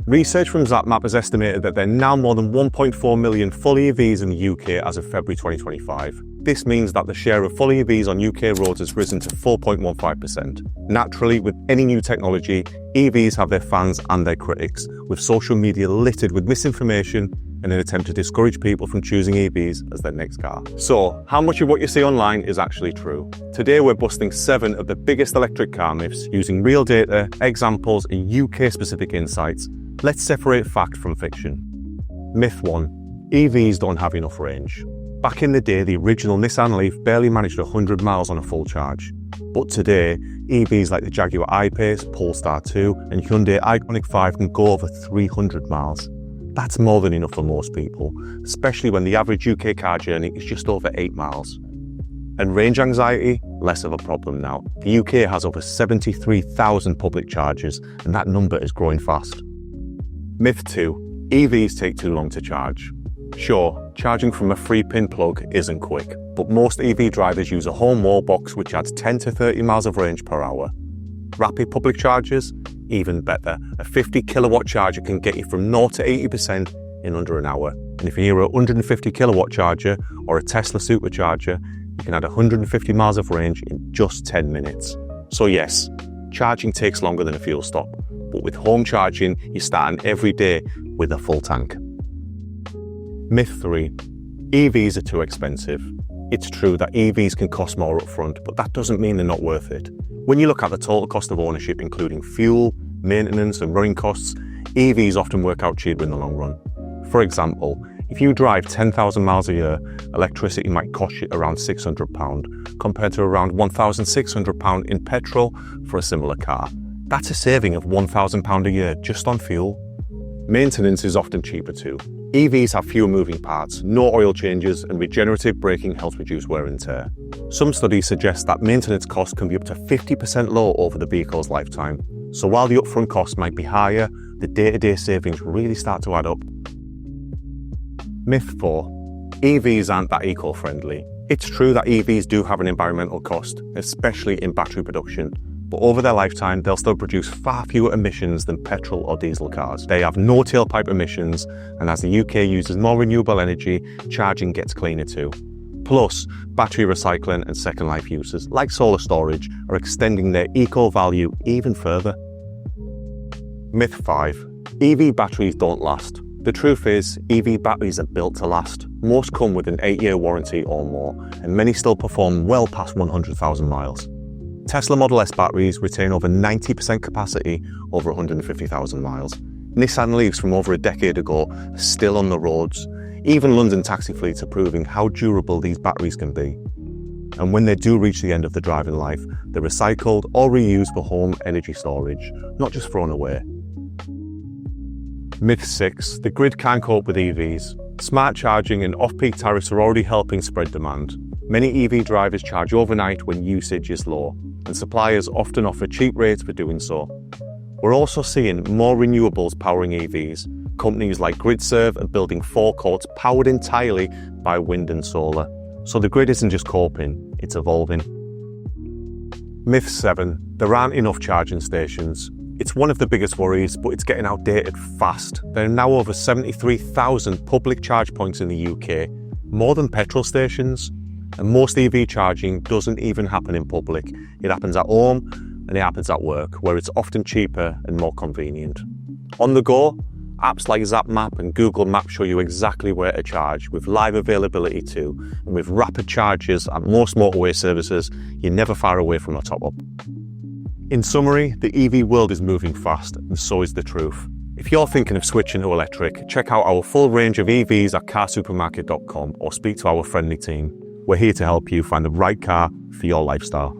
Research from ZapMap has estimated that there are now more than 1.4 million full EVs in the UK as of February 2025. This means that the share of full EVs on UK roads has risen to 4.15%. Naturally, with any new technology, EVs have their fans and their critics, with social media littered with misinformation in an attempt to discourage people from choosing EVs as their next car. So, how much of what you see online is actually true? Today we're busting 7 of the biggest electric car myths using real data, examples and UK-specific insights. Let's separate fact from fiction. Myth 1. EVs don't have enough range. Back in the day, the original Nissan Leaf barely managed 100 miles on a full charge. But today, EVs like the Jaguar I-Pace, Polestar 2 and Hyundai Ioniq 5 can go over 300 miles. That's more than enough for most people, especially when the average UK car journey is just over 8 miles. And range anxiety? Less of a problem now. The UK has over 73,000 public chargers, and that number is growing fast. Myth 2. EVs take too long to charge. Sure, charging from a 3-pin plug isn't quick, but most EV drivers use a home wall box which adds 10 to 30 miles of range per hour. Rapid public chargers? Even better. A 50 kilowatt charger can get you from 0 to 80% in under an hour. And if you're a 150 kilowatt charger or a Tesla supercharger, you can add 150 miles of range in just 10 minutes. So yes, charging takes longer than a fuel stop, but with home charging, you're starting every day with a full tank. Myth 3. EVs are too expensive. It's true that EVs can cost more upfront, but that doesn't mean they're not worth it. When you look at the total cost of ownership, including fuel, maintenance and running costs, EVs often work out cheaper in the long run. For example, if you drive 10,000 miles a year, electricity might cost you around £600 compared to around £1,600 in petrol for a similar car. That's a saving of £1,000 a year just on fuel. Maintenance is often cheaper too. EVs have fewer moving parts, no oil changes, and regenerative braking helps reduce wear and tear. Some studies suggest that maintenance costs can be up to 50% lower over the vehicle's lifetime. So while the upfront costs might be higher, the day-to-day savings really start to add up. Myth 4. EVs aren't that eco-friendly. It's true that EVs do have an environmental cost, especially in battery production. But over their lifetime, they'll still produce far fewer emissions than petrol or diesel cars. They have no tailpipe emissions, and as the UK uses more renewable energy, charging gets cleaner too. Plus, battery recycling and second life uses, like solar storage, are extending their eco-value even further. Myth 5. EV batteries don't last. The truth is, EV batteries are built to last. Most come with an 8-year warranty or more, and many still perform well past 100,000 miles. Tesla Model S batteries retain over 90% capacity over 150,000 miles. Nissan Leafs from over a decade ago are still on the roads. Even London taxi fleets are proving how durable these batteries can be. And when they do reach the end of the driving life, they're recycled or reused for home energy storage, not just thrown away. Myth 6. The grid can't cope with EVs. Smart charging and off-peak tariffs are already helping spread demand. Many EV drivers charge overnight when usage is low, and suppliers often offer cheap rates for doing so. We're also seeing more renewables powering EVs. Companies like GridServe are building forecourts powered entirely by wind and solar. So the grid isn't just coping, it's evolving. Myth 7. There aren't enough charging stations. It's one of the biggest worries, but it's getting outdated fast. There are now over 73,000 public charge points in the UK, more than petrol stations. And most EV charging doesn't even happen in public. It happens at home and it happens at work, where it's often cheaper and more convenient. On the go, apps like ZapMap and Google Maps show you exactly where to charge, with live availability too. And with rapid charges at most motorway services, you're never far away from a top-up. In summary, the EV world is moving fast, and so is the truth. If you're thinking of switching to electric, check out our full range of EVs at CarSupermarket.com or speak to our friendly team. We're here to help you find the right car for your lifestyle.